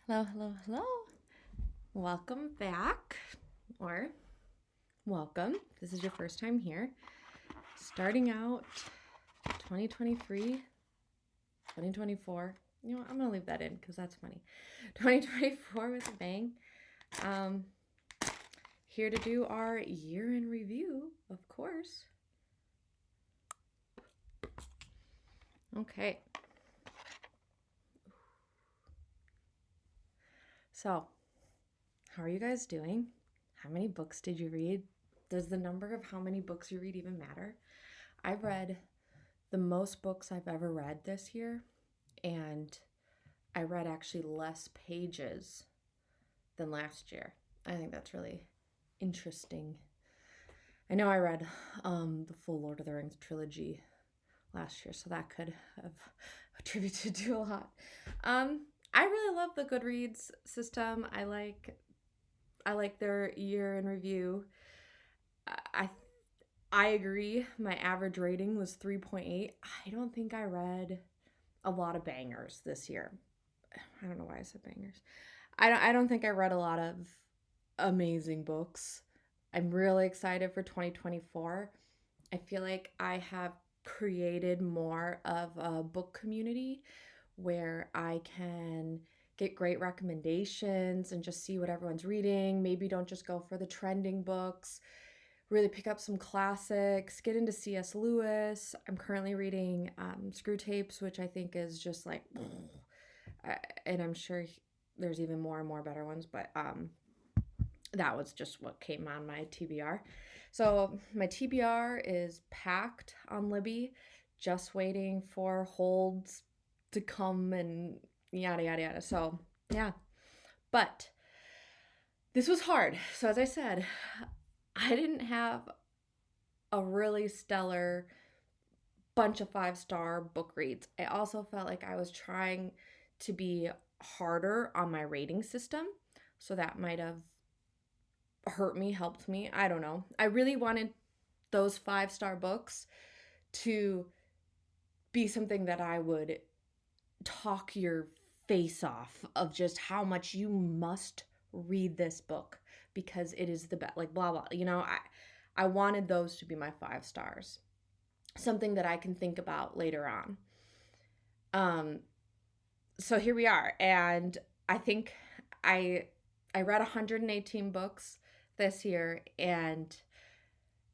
Hello, hello, hello. Welcome back, or welcome. This is your first time here. Starting out 2023, 2024. You know what? I'm going to leave that in because that's funny. 2024 with a bang. Um, Here to do our year in review, of course. Okay. So, how are you guys doing? How many books did you read? Does the number of how many books you read even matter? I've read the most books I've ever read this year, and I read actually less pages than last year. I think that's really interesting. I know I read the full Lord of the Rings trilogy last year, so that could have attributed to a lot. I really love the Goodreads system. I like their year in review. I I agree. My average rating was 3.8. I don't think I read a lot of bangers this year. I don't know why I said bangers. I don't think I read a lot of amazing books. I'm really excited for 2024. I feel like I have created more of a book community where I can get great recommendations and just see what everyone's reading. Maybe don't just go for the trending books. Really pick up some classics, get into C.S. Lewis. I'm currently reading Screw Tapes, which I think is just like, and I'm sure there's even more and more better ones, but that was just what came on my TBR. So my TBR is packed on Libby, just waiting for holds to come and yada yada yada. So yeah, but this was hard. So as I said, I didn't have a really stellar bunch of 5-star book reads. I also felt like I was trying to be harder on my rating system. So that might have hurt me, helped me. I don't know. I really wanted those 5-star books to be something that I would talk your face off of just how much you must read this book because it is the best, like blah blah. I wanted those to be my 5 stars. Something that I can think about later on. Um so here we are, and I think I I read 118 books this year, and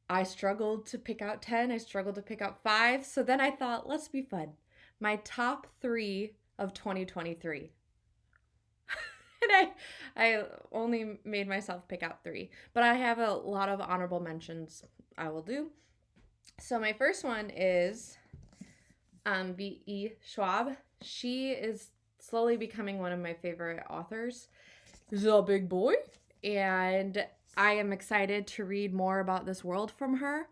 I struggled to pick out 10. I struggled to pick out 5. So then I thought, let's be fun. My top 3 of 2023. And I only made myself pick out 3, but I have a lot of honorable mentions I will do. So my first one is V.E. Schwab. She is slowly becoming one of my favorite authors. The big boy. And I am excited to read more about this world from her.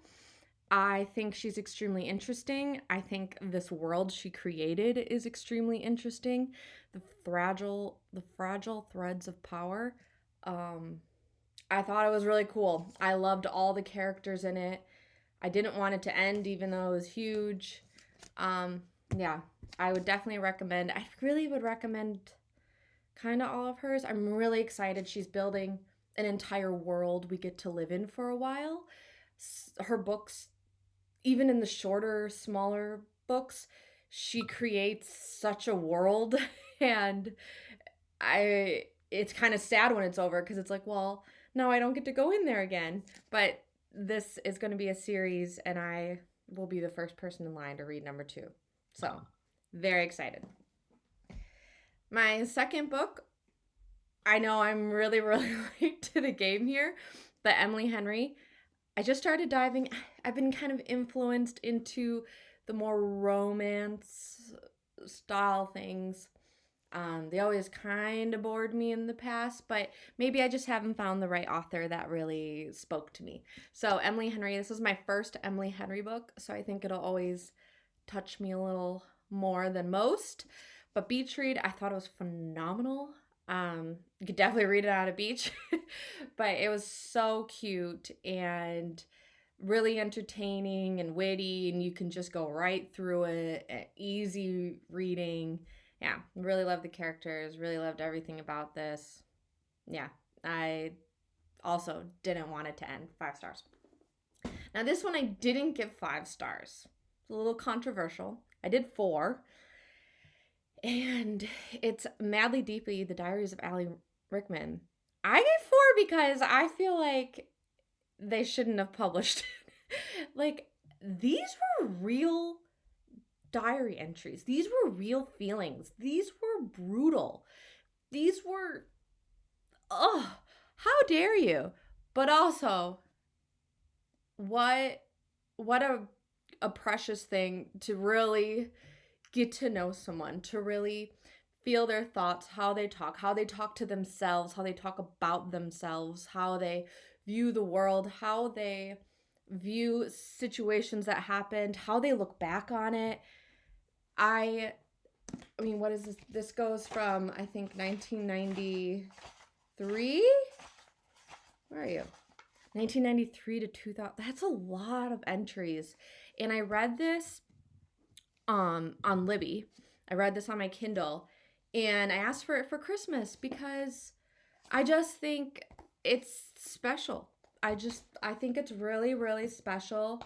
I think she's extremely interesting. I think this world she created is extremely interesting. The fragile threads of power. I thought it was really cool. I loved all the characters in it. I didn't want it to end, even though it was huge. Um, yeah, I would definitely recommend. I really would recommend kind of all of hers. I'm really excited. She's building an entire world we get to live in for a while. Her books, even in the shorter, smaller books, she creates such a world, and it's kind of sad when it's over because it's like, well, no, I don't get to go in there again. But this is going to be a series, and I will be the first person in line to read number 2. So, very excited. My second book, I know I'm really, really late to the game here, but Emily Henry. I just started diving. I've been kind of influenced into the more romance style things. They always kind of bored me in the past, but maybe I just haven't found the right author that really spoke to me. So, Emily Henry, this is my first Emily Henry book, so I think it'll always touch me a little more than most. But beach read, I thought it was phenomenal. You could definitely read it on a beach, but it was so cute and really entertaining and witty, and you can just go right through it. Easy reading, Yeah, really loved the characters, really loved everything about this. Yeah, I also didn't want it to end. 5 stars. Now, this one I didn't give 5 stars. It's a little controversial. I did 4. And it's Madly Deeply, The Diaries of Alan Rickman. I gave 4 because I feel like they shouldn't have published it. Like, these were real diary entries. These were real feelings. These were brutal. These were, oh, how dare you? But also, what a precious thing to really get to know someone, to really feel their thoughts, how they talk to themselves, how they talk about themselves, how they view the world, how they view situations that happened, how they look back on it. I mean, what is this? This goes from, I think, 1993? Where are you? 1993 to 2000. That's a lot of entries. And I read this on Libby. I read this on my Kindle, and I asked for it for Christmas because I just think it's special. I think it's really, really special.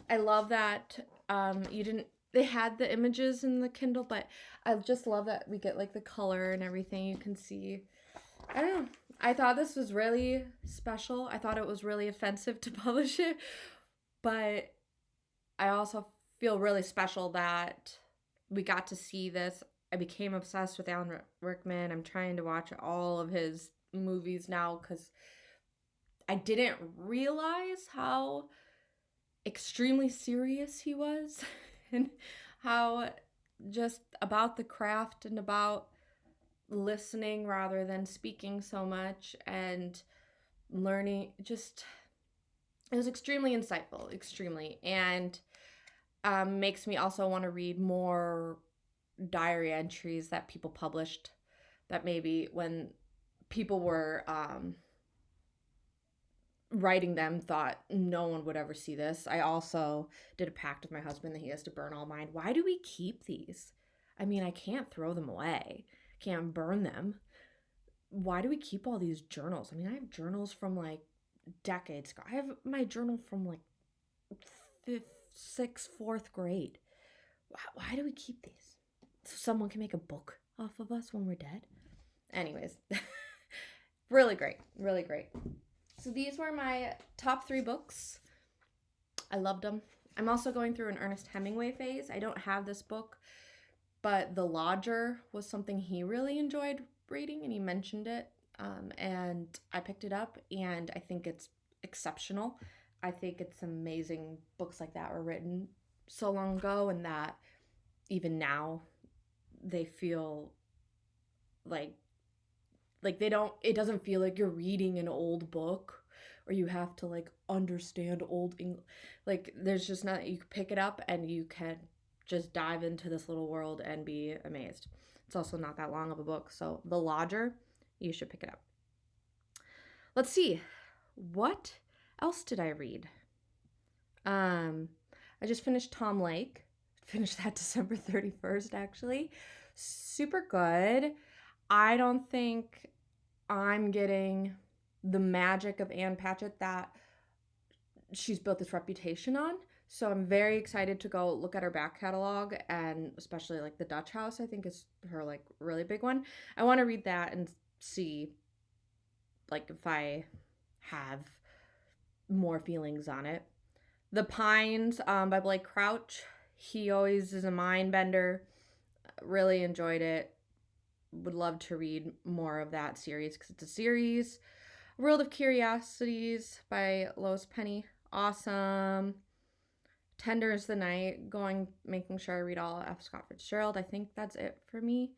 I love that they had the images in the Kindle, but I just love that we get like the color and everything you can see. I don't know. I thought this was really special. I thought it was really offensive to publish it, but I also feel really special that we got to see this. I became obsessed with Alan Rickman. I'm trying to watch all of his movies now because I didn't realize how extremely serious he was and how just about the craft and about listening rather than speaking so much and learning. Just, it was extremely insightful, extremely, and makes me also want to read more diary entries that people published that maybe when people were writing them thought no one would ever see this. I also did a pact with my husband that he has to burn all mine. Why do we keep these? I mean, I can't throw them away. Can't burn them. Why do we keep all these journals? I mean, I have journals from like decades ago. I have my journal from like 5th, 6th, 4th grade. Why do we keep these? So someone can make a book off of us when we're dead? Anyways, really great. Really great. So these were my top 3 books. I loved them. I'm also going through an Ernest Hemingway phase. I don't have this book, but The Lodger was something he really enjoyed reading, and he mentioned it. And I picked it up, and I think it's exceptional. I think it's amazing. Books like that were written so long ago, and that even now they feel like they don't, it doesn't feel like you're reading an old book or you have to like understand old English. Like there's just not, you can pick it up and you can just dive into this little world and be amazed. It's also not that long of a book. So The Lodger, you should pick it up. Let's see. What else did I read? I just finished Tom Lake. Finished that December 31st, actually. Super good. I don't think I'm getting the magic of Ann Patchett that she's built this reputation on. So I'm very excited to go look at her back catalog, and especially like The Dutch House, I think is her like really big one. I want to read that and see like if I have more feelings on it. The Pines by Blake Crouch. He always is a mind bender. Really enjoyed it. Would love to read more of that series because it's a series. World of Curiosities by Lois Penny. Awesome. Tender is the Night. Making sure I read all F. Scott Fitzgerald. I think that's it for me.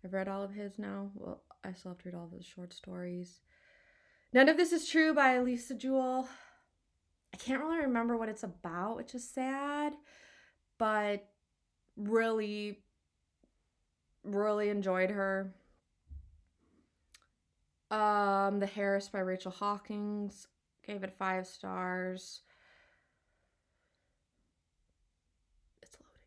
I've read all of his now. Well, I still have to read all of his short stories. None of This Is True by Lisa Jewell. I can't really remember what it's about, which is sad, but really, really enjoyed her. The Harris by Rachel Hawkins. Gave it 5 stars. It's loading.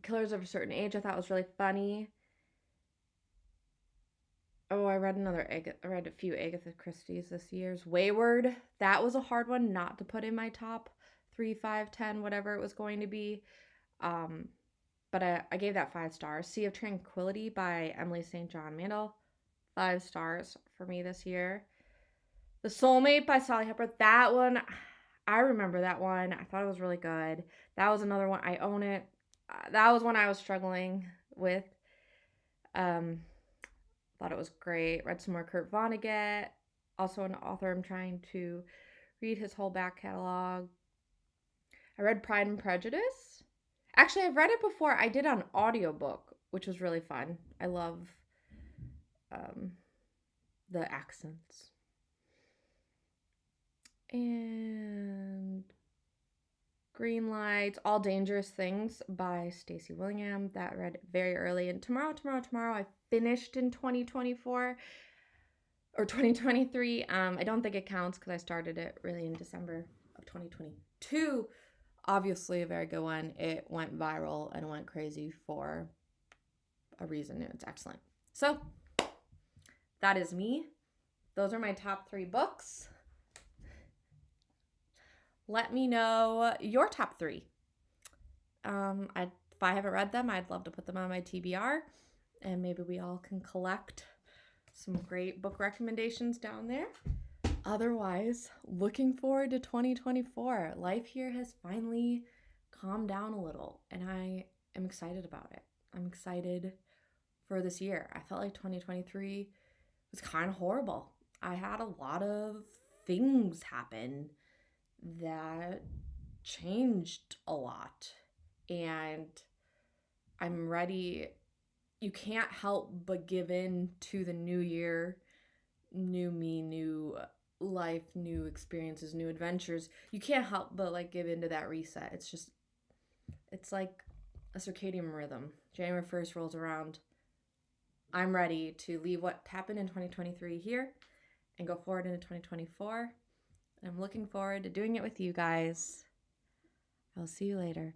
Killers of a Certain Age I thought was really funny. Oh, I read a few Agatha Christie's this year's. Wayward, that was a hard one not to put in my top 3, 5, 10, whatever it was going to be. But I gave that 5 stars. Sea of Tranquility by Emily St. John Mandel, 5 stars for me this year. The Soulmate by Sally Hepworth, that one, I remember that one. I thought it was really good. That was another one. I own it. That was one I was struggling with. Thought it was great. Read some more Kurt Vonnegut, also an author I'm trying to read his whole back catalog. I read Pride and Prejudice. Actually, I've read it before. I did on audiobook, which was really fun. I love the accents. And Green Lights, All Dangerous Things by Stacey Willingham. That read very early. And tomorrow, I finished in 2024 or 2023. I don't think it counts because I started it really in December of 2022. Obviously, a very good one. It went viral and went crazy for a reason. It's excellent. So, that is me. Those are my top 3 books. Let me know your top 3. If I haven't read them, I'd love to put them on my TBR. And maybe we all can collect some great book recommendations down there. Otherwise, looking forward to 2024. Life here has finally calmed down a little, and I am excited about it. I'm excited for this year. I felt like 2023 was kind of horrible. I had a lot of things happen that changed a lot, and I'm ready. You can't help but give in to the new year, new me, new life, new experiences, new adventures. You can't help but give into that reset. It's like a circadian rhythm. January 1st rolls around. I'm ready to leave what happened in 2023 here and go forward into 2024. I'm looking forward to doing it with you guys. I'll see you later.